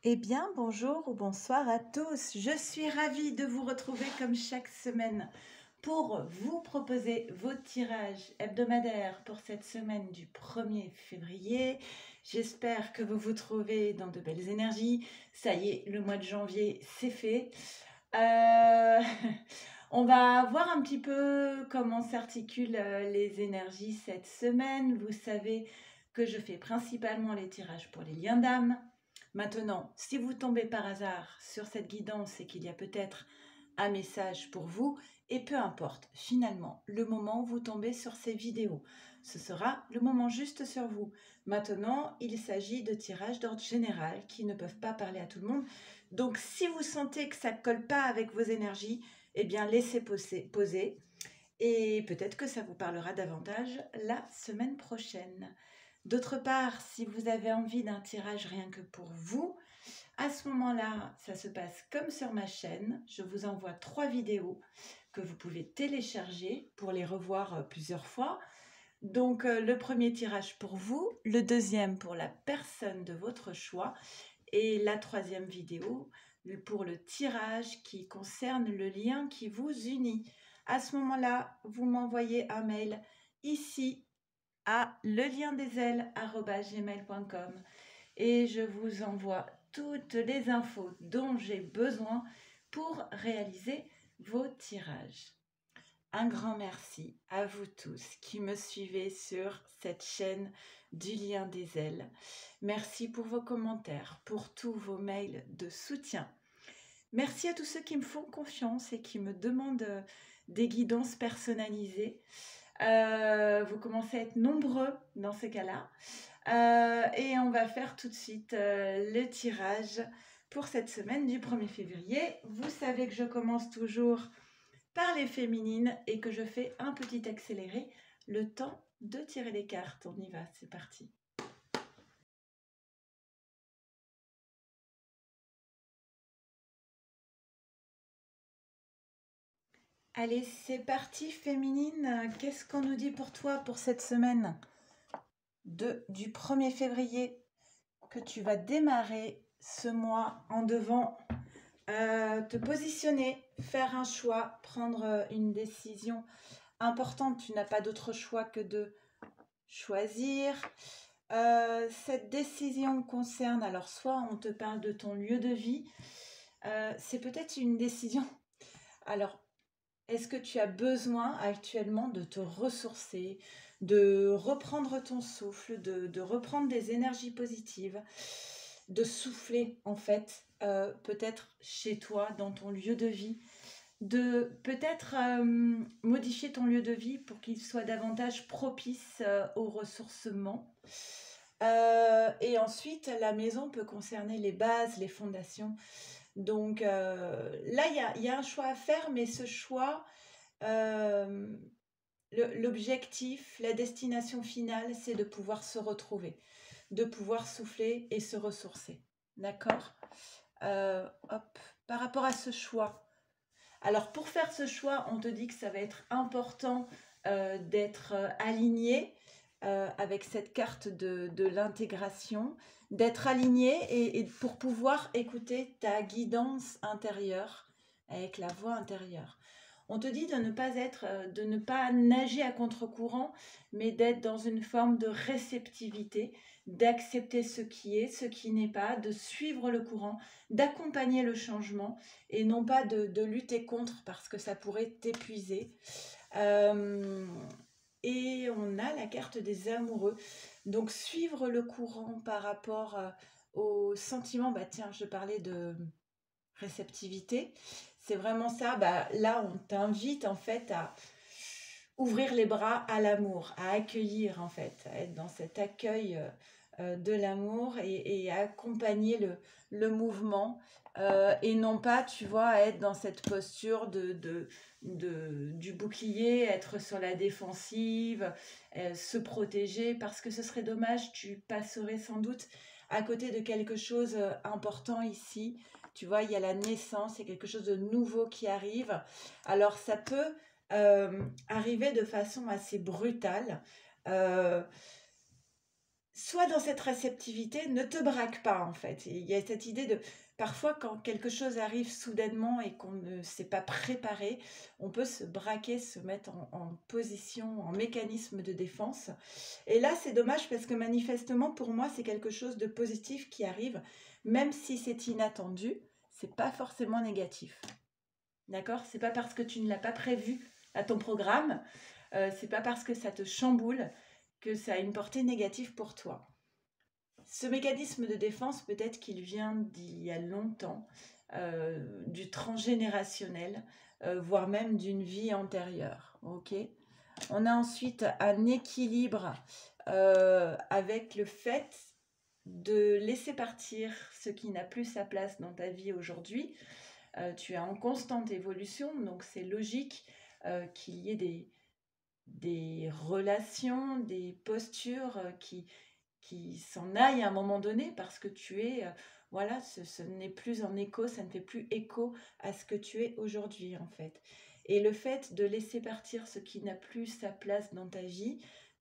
Eh bien, bonjour ou bonsoir à tous. Je suis ravie de vous retrouver comme chaque semaine pour vous proposer vos tirages hebdomadaires pour cette semaine du 1er février. J'espère que vous vous trouvez dans de belles énergies. Ça y est, le mois de janvier, c'est fait. On va voir un petit peu comment s'articulent les énergies cette semaine. Vous savez que je fais principalement les tirages pour les liens d'âme. Maintenant, si vous tombez par hasard sur cette guidance, c'est qu'il y a peut-être un message pour vous, et peu importe, finalement, le moment où vous tombez sur ces vidéos, ce sera le moment juste sur vous. Maintenant, il s'agit de tirages d'ordre général qui ne peuvent pas parler à tout le monde. Donc, si vous sentez que ça ne colle pas avec vos énergies, eh bien, laissez poser et peut-être que ça vous parlera davantage la semaine prochaine. D'autre part, si vous avez envie d'un tirage rien que pour vous, à ce moment-là, ça se passe comme sur ma chaîne. Je vous envoie 3 vidéos que vous pouvez télécharger pour les revoir plusieurs fois. Donc, le premier tirage pour vous, le deuxième pour la personne de votre choix et la troisième vidéo pour le tirage qui concerne le lien qui vous unit. À ce moment-là, vous m'envoyez un mail ici à leliendesailes@gmail.com et je vous envoie toutes les infos dont j'ai besoin pour réaliser vos tirages. Un grand merci à vous tous qui me suivez sur cette chaîne du lien des ailes. Merci pour vos commentaires, pour tous vos mails de soutien. Merci à tous ceux qui me font confiance et qui me demandent des guidances personnalisées. Vous commencez à être nombreux dans ces cas-là. Et on va faire tout de suite le tirage pour cette semaine du 1er février. Vous savez que je commence toujours par les féminines et que je fais un petit accéléré le temps de tirer les cartes. On y va, c'est parti. Allez, c'est parti féminine. Qu'est-ce qu'on nous dit pour toi pour cette semaine du 1er février que tu vas démarrer ce mois en devant te positionner, faire un choix, prendre une décision importante. Tu n'as pas d'autre choix que de choisir. Cette décision concerne, alors soit on te parle de ton lieu de vie, c'est peut-être une décision. Alors, est-ce que tu as besoin actuellement de te ressourcer, de reprendre ton souffle, de reprendre des énergies positives, de souffler en fait, peut-être chez toi, dans ton lieu de vie, de peut-être modifier ton lieu de vie pour qu'il soit davantage propice au ressourcement. Et ensuite, la maison peut concerner les bases, les fondations. Donc là, il y a un choix à faire, mais ce choix, l'objectif, la destination finale, c'est de pouvoir se retrouver, de pouvoir souffler et se ressourcer. D'accord ? Hop, par rapport à ce choix. Alors, pour faire ce choix, on te dit que ça va être important d'être aligné avec cette carte de l'intégration, d'être aligné et pour pouvoir écouter ta guidance intérieure avec la voix intérieure. On te dit de ne pas nager à contre-courant, mais d'être dans une forme de réceptivité, d'accepter ce qui est, ce qui n'est pas, de suivre le courant, d'accompagner le changement et non pas de lutter contre parce que ça pourrait t'épuiser. Et on a la carte des amoureux. Donc suivre le courant par rapport aux sentiments. Bah tiens, je parlais de réceptivité. C'est vraiment ça. Bah, là, on t'invite en fait à ouvrir les bras à l'amour, à accueillir en fait, à être dans cet accueil de l'amour et à accompagner le mouvement et non pas, tu vois, à être dans cette posture du bouclier, être sur la défensive, se protéger parce que ce serait dommage, tu passerais sans doute à côté de quelque chose important ici. Tu vois, il y a la naissance, il y a quelque chose de nouveau qui arrive. Alors ça peut arriver de façon assez brutale. sois dans cette réceptivité, ne te braque pas en fait. Il y a cette idée de, parfois quand quelque chose arrive soudainement et qu'on ne s'est pas préparé, on peut se braquer, se mettre en position, en mécanisme de défense. Et là, c'est dommage parce que manifestement, pour moi, c'est quelque chose de positif qui arrive, même si c'est inattendu, c'est pas forcément négatif. D'accord? C'est pas parce que tu ne l'as pas prévu à ton programme, c'est pas parce que ça te chamboule que ça a une portée négative pour toi. Ce mécanisme de défense, peut-être qu'il vient d'il y a longtemps, du transgénérationnel, voire même d'une vie antérieure. Ok. On a ensuite un équilibre avec le fait de laisser partir ce qui n'a plus sa place dans ta vie aujourd'hui. Tu es en constante évolution, donc c'est logique qu'il y ait des relations, des postures qui s'en aillent à un moment donné parce que tu es, voilà, ce n'est plus en écho, ça ne fait plus écho à ce que tu es aujourd'hui en fait. Et le fait de laisser partir ce qui n'a plus sa place dans ta vie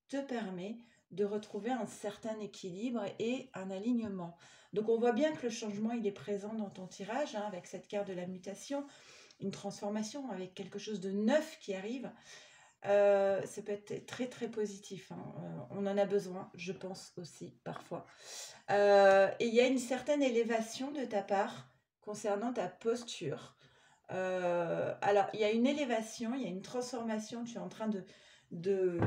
te permet de retrouver un certain équilibre et un alignement. Donc on voit bien que le changement, il est présent dans ton tirage, hein, avec cette carte de la mutation, une transformation, avec quelque chose de neuf qui arrive. Ça peut être très très positif, hein. On en a besoin, je pense aussi, parfois. Et il y a une certaine élévation de ta part concernant ta posture. Alors, il y a une élévation, il y a une transformation, tu es en train de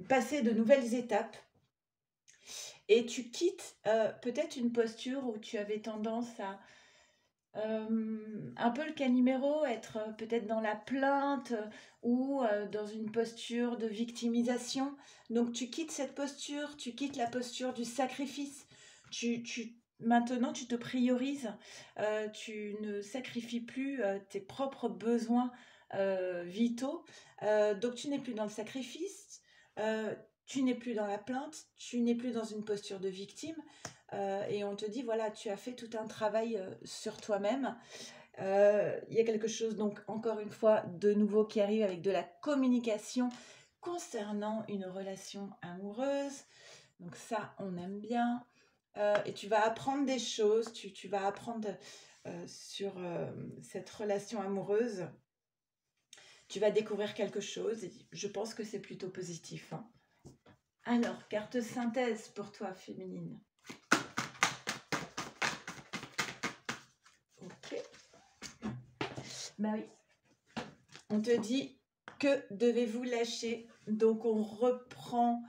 passer de nouvelles étapes. Et tu quittes peut-être une posture où tu avais tendance à un peu le caniméro, être peut-être dans la plainte ou dans une posture de victimisation. Donc tu quittes cette posture, tu quittes la posture du sacrifice. Maintenant, tu te priorises, tu ne sacrifies plus tes propres besoins vitaux. Donc tu n'es plus dans le sacrifice, tu n'es plus dans la plainte, tu n'es plus dans une posture de victime. Et on te dit, voilà, tu as fait tout un travail sur toi-même. Il y a quelque chose, donc, encore une fois, de nouveau qui arrive avec de la communication concernant une relation amoureuse. Donc ça, on aime bien. Et tu vas apprendre des choses, tu vas apprendre sur cette relation amoureuse. Tu vas découvrir quelque chose et je pense que c'est plutôt positif, hein. Alors, carte synthèse pour toi, féminine. Ok. Bah oui. On te dit que devez-vous lâcher. Donc on reprend,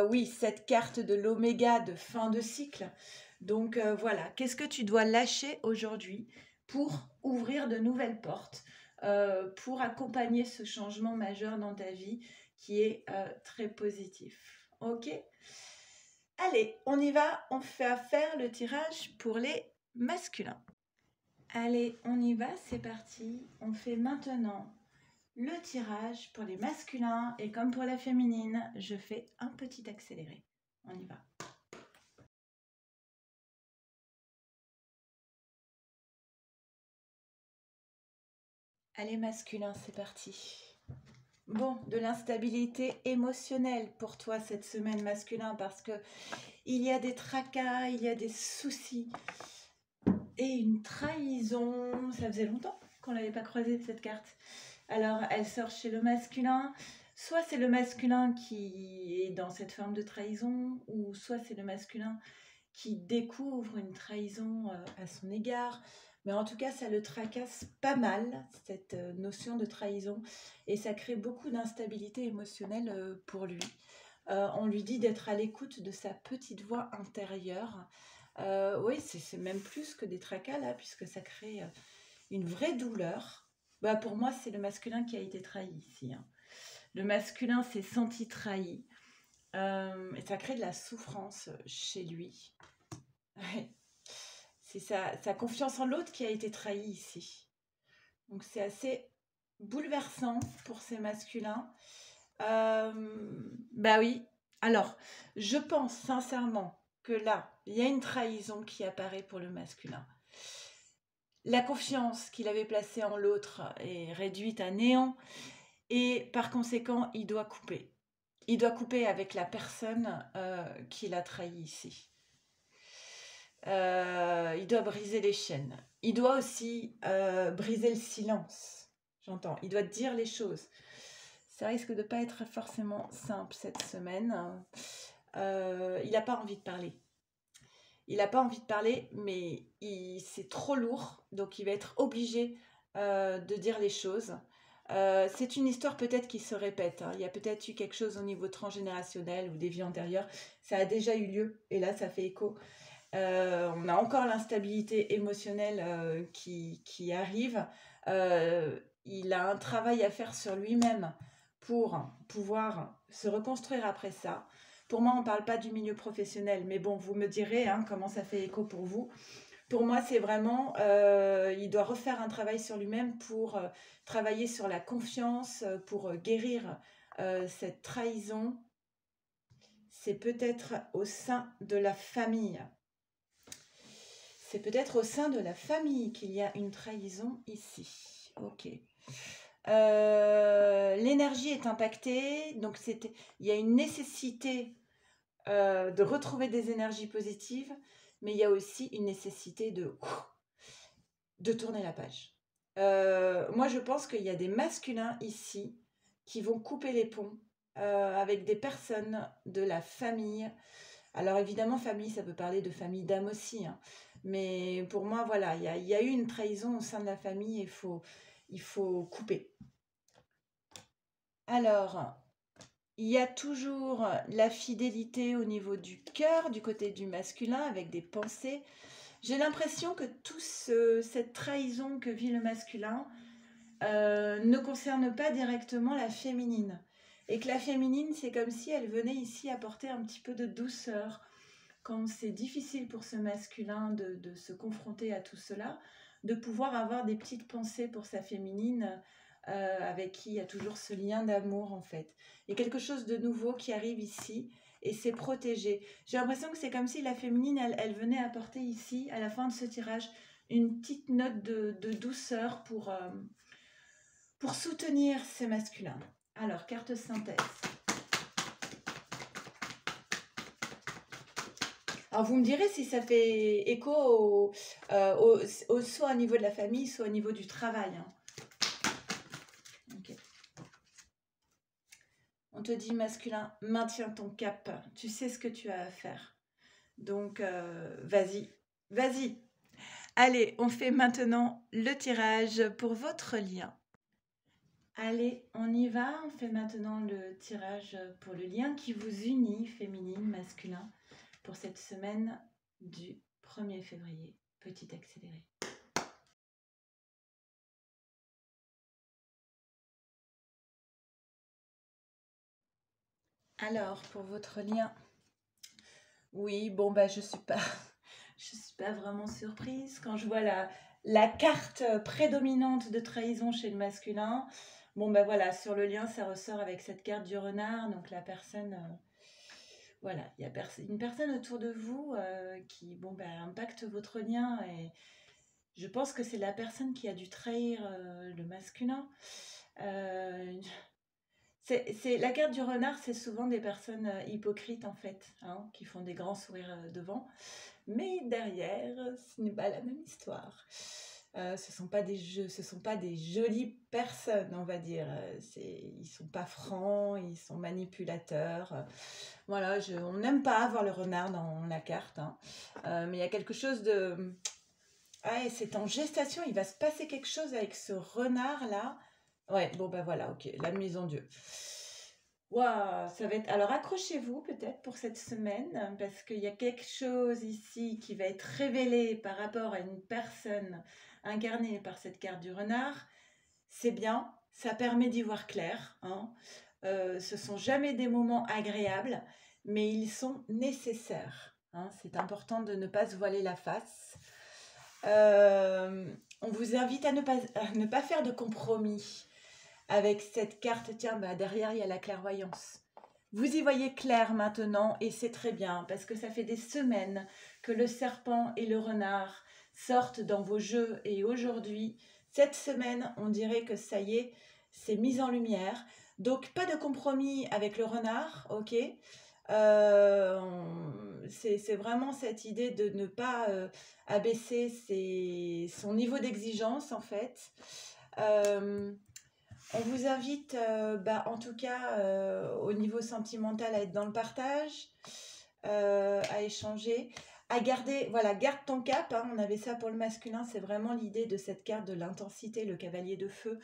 oui, cette carte de l'oméga de fin de cycle. Donc voilà, qu'est-ce que tu dois lâcher aujourd'hui pour ouvrir de nouvelles portes, pour accompagner ce changement majeur dans ta vie qui est très positif. Ok? Allez, on y va, on fait faire le tirage pour les masculins. Allez, on y va, c'est parti. On fait maintenant le tirage pour les masculins et comme pour la féminine, je fais un petit accéléré. On y va. Allez, masculin, c'est parti. Bon, de l'instabilité émotionnelle pour toi cette semaine, masculin, parce que il y a des tracas, il y a des soucis et une trahison. Ça faisait longtemps qu'on n'avait pas croisé cette carte. Alors, elle sort chez le masculin. Soit c'est le masculin qui est dans cette forme de trahison, ou soit c'est le masculin qui découvre une trahison à son égard. Mais en tout cas, ça le tracasse pas mal, cette notion de trahison. Et ça crée beaucoup d'instabilité émotionnelle pour lui. On lui dit d'être à l'écoute de sa petite voix intérieure. Oui, c'est même plus que des tracas là, puisque ça crée une vraie douleur. Bah, pour moi, c'est le masculin qui a été trahi ici, hein. Le masculin s'est senti trahi. Et ça crée de la souffrance chez lui. Ouais. C'est sa confiance en l'autre qui a été trahie ici. Donc c'est assez bouleversant pour ces masculins. Bah oui. Alors, je pense sincèrement que là, il y a une trahison qui apparaît pour le masculin. La confiance qu'il avait placée en l'autre est réduite à néant et par conséquent, il doit couper. il doit couper avec la personne qui l'a trahi ici. Il doit briser les chaînes. Il doit aussi briser le silence. J'entends. Il doit dire les choses. Ça risque de ne pas être forcément simple cette semaine. Il n'a pas envie de parler. Il n'a pas envie de parler, mais c'est trop lourd. Donc, il va être obligé de dire les choses. C'est une histoire peut-être qui se répète. Hein. Il y a peut-être eu quelque chose au niveau transgénérationnel ou des vies antérieures. Ça a déjà eu lieu et là, ça fait écho. On a encore l'instabilité émotionnelle qui arrive. Il a un travail à faire sur lui-même pour pouvoir se reconstruire après ça. Pour moi, on ne parle pas du milieu professionnel, mais bon, vous me direz hein, comment ça fait écho pour vous. Pour moi, c'est vraiment, il doit refaire un travail sur lui-même pour travailler sur la confiance, pour guérir cette trahison. C'est peut-être au sein de la famille. C'est peut-être au sein de la famille qu'il y a une trahison ici. Ok. L'énergie est impactée, donc il y a une nécessité de retrouver des énergies positives, mais il y a aussi une nécessité de tourner la page. Moi, je pense qu'il y a des masculins ici qui vont couper les ponts avec des personnes de la famille. Alors évidemment, famille, ça peut parler de famille d'âme aussi, hein. Mais pour moi, voilà, il y a eu une trahison au sein de la famille et il faut couper. Alors, il y a toujours la fidélité au niveau du cœur, du côté du masculin, avec des pensées. J'ai l'impression que cette trahison que vit le masculin ne concerne pas directement la féminine. Et que la féminine, c'est comme si elle venait ici apporter un petit peu de douceur. Quand c'est difficile pour ce masculin de se confronter à tout cela, de pouvoir avoir des petites pensées pour sa féminine avec qui il y a toujours ce lien d'amour en fait. Il y a quelque chose de nouveau qui arrive ici et c'est protégé. J'ai l'impression que c'est comme si la féminine, elle venait apporter ici, à la fin de ce tirage, une petite note de douceur pour soutenir ces masculins. Alors, carte synthèse. Alors, vous me direz si ça fait écho soit au niveau de la famille, soit au niveau du travail. Hein. Okay. On te dit, masculin, maintiens ton cap. Tu sais ce que tu as à faire. Donc, vas-y, vas-y. Allez, on fait maintenant le tirage pour votre lien. Allez, on y va. On fait maintenant le tirage pour le lien qui vous unit, féminine, masculin, pour cette semaine du 1er février. Petit accéléré. Alors, pour votre lien, oui, bon, bah, je suis pas vraiment surprise quand je vois la carte prédominante de trahison chez le masculin. Bon, ben voilà, sur le lien, ça ressort avec cette carte du renard. Donc, la personne, voilà, il y a une personne autour de vous qui, bon, ben, impacte votre lien. Et je pense que c'est la personne qui a dû trahir le masculin. La carte du renard, c'est souvent des personnes hypocrites, en fait, hein, qui font des grands sourires devant. Mais derrière, ce n'est pas la même histoire. Ce sont pas des jolies personnes, on va dire. Ils sont pas francs, ils sont manipulateurs. Voilà, on n'aime pas avoir le renard dans la carte, hein. Mais il y a quelque chose de... Ouais, c'est en gestation, il va se passer quelque chose avec ce renard-là. Ouais, bon ben voilà, ok, la mise en Dieu. Waouh, ça va être... Alors accrochez-vous peut-être pour cette semaine parce qu'il y a quelque chose ici qui va être révélé par rapport à une personne incarnée par cette carte du renard. C'est bien, ça permet d'y voir clair, hein. Ce sont jamais des moments agréables, mais ils sont nécessaires, hein. C'est important de ne pas se voiler la face. On vous invite à ne pas faire de compromis. Avec cette carte, tiens, bah derrière, il y a la clairvoyance. Vous y voyez clair maintenant et c'est très bien parce que ça fait des semaines que le serpent et le renard sortent dans vos jeux et aujourd'hui, cette semaine, on dirait que ça y est, c'est mis en lumière. Donc, pas de compromis avec le renard, ok? C'est vraiment cette idée de ne pas abaisser son niveau d'exigence, en fait. On vous invite, en tout cas, au niveau sentimental, à être dans le partage, à échanger, à garder, voilà, garde ton cap, hein, on avait ça pour le masculin, c'est vraiment l'idée de cette carte de l'intensité, le cavalier de feu,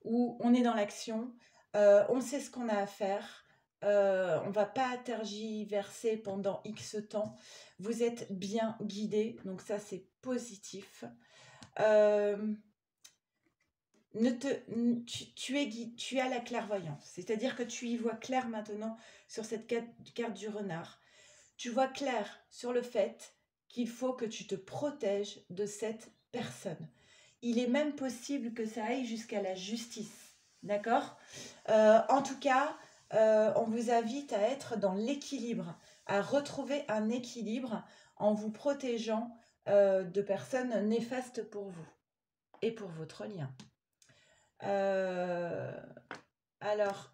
où on est dans l'action, on sait ce qu'on a à faire, on ne va pas tergiverser pendant X temps, vous êtes bien guidé, donc ça c'est positif. Tu as la clairvoyance, c'est-à-dire que tu y vois clair maintenant sur cette carte du renard. Tu vois clair sur le fait qu'il faut que tu te protèges de cette personne. Il est même possible que ça aille jusqu'à la justice, d'accord? En tout cas, on vous invite à être dans l'équilibre, à retrouver un équilibre en vous protégeant de personnes néfastes pour vous et pour votre lien. Alors,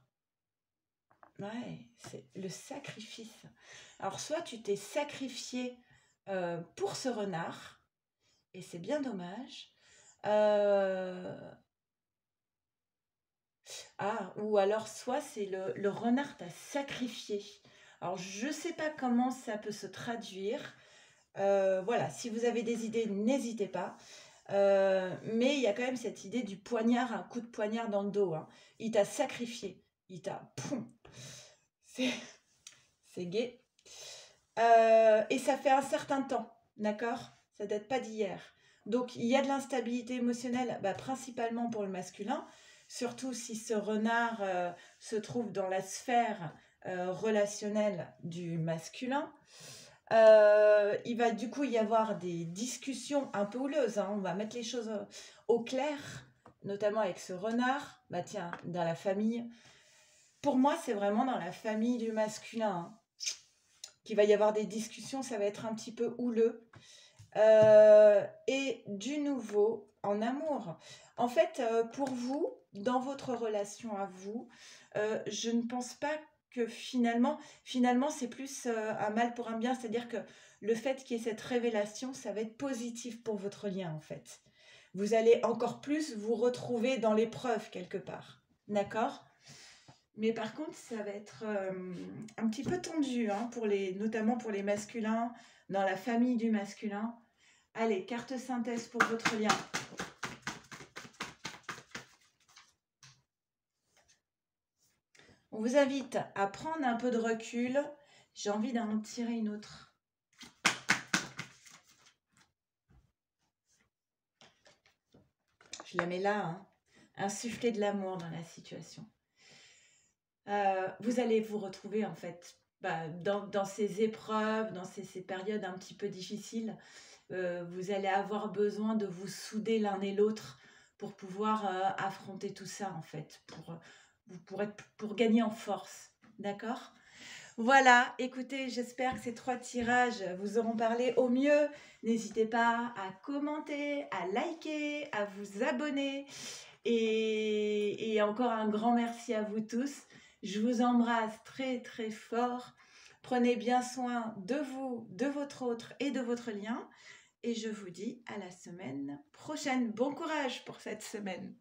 ouais, c'est le sacrifice. Alors, soit tu t'es sacrifié pour ce renard, et c'est bien dommage. Ou alors, soit c'est le renard t'a sacrifié. Alors, je ne sais pas comment ça peut se traduire. Voilà, si vous avez des idées, n'hésitez pas. Mais il y a quand même cette idée du poignard, un coup de poignard dans le dos, hein. Il t'a sacrifié. Il t'a... C'est gai. Et ça fait un certain temps, d'accord? Ça date pas d'hier. Donc, il y a de l'instabilité émotionnelle, principalement pour le masculin, surtout si ce renard se trouve dans la sphère relationnelle du masculin. Il va du coup y avoir des discussions un peu houleuses, hein. On va mettre les choses au clair, notamment avec ce renard. Tiens, dans la famille. Pour moi, c'est vraiment dans la famille du masculin, hein, qu'il va y avoir des discussions, ça va être un petit peu houleux. Et du nouveau, en amour. En fait, pour vous, dans votre relation à vous, je ne pense pas que finalement c'est plus un mal pour un bien, c'est-à-dire que le fait qu'il y ait cette révélation, ça va être positif pour votre lien, en fait. Vous allez encore plus vous retrouver dans l'épreuve quelque part, d'accord? Mais par contre, ça va être un petit peu tendu, hein, notamment pour les masculins, dans la famille du masculin. Allez, carte synthèse pour votre lien. On vous invite à prendre un peu de recul. J'ai envie d'en tirer une autre. Je la mets là, hein. Insuffler de l'amour dans la situation. Vous allez vous retrouver en fait dans ces épreuves, dans ces périodes un petit peu difficiles. Vous allez avoir besoin de vous souder l'un et l'autre pour pouvoir affronter tout ça en fait, pour gagner en force, d'accord? Voilà, écoutez, j'espère que ces 3 tirages vous auront parlé au mieux. N'hésitez pas à commenter, à liker, à vous abonner. Et encore un grand merci à vous tous. Je vous embrasse très très fort. Prenez bien soin de vous, de votre autre et de votre lien. Et je vous dis à la semaine prochaine. Bon courage pour cette semaine.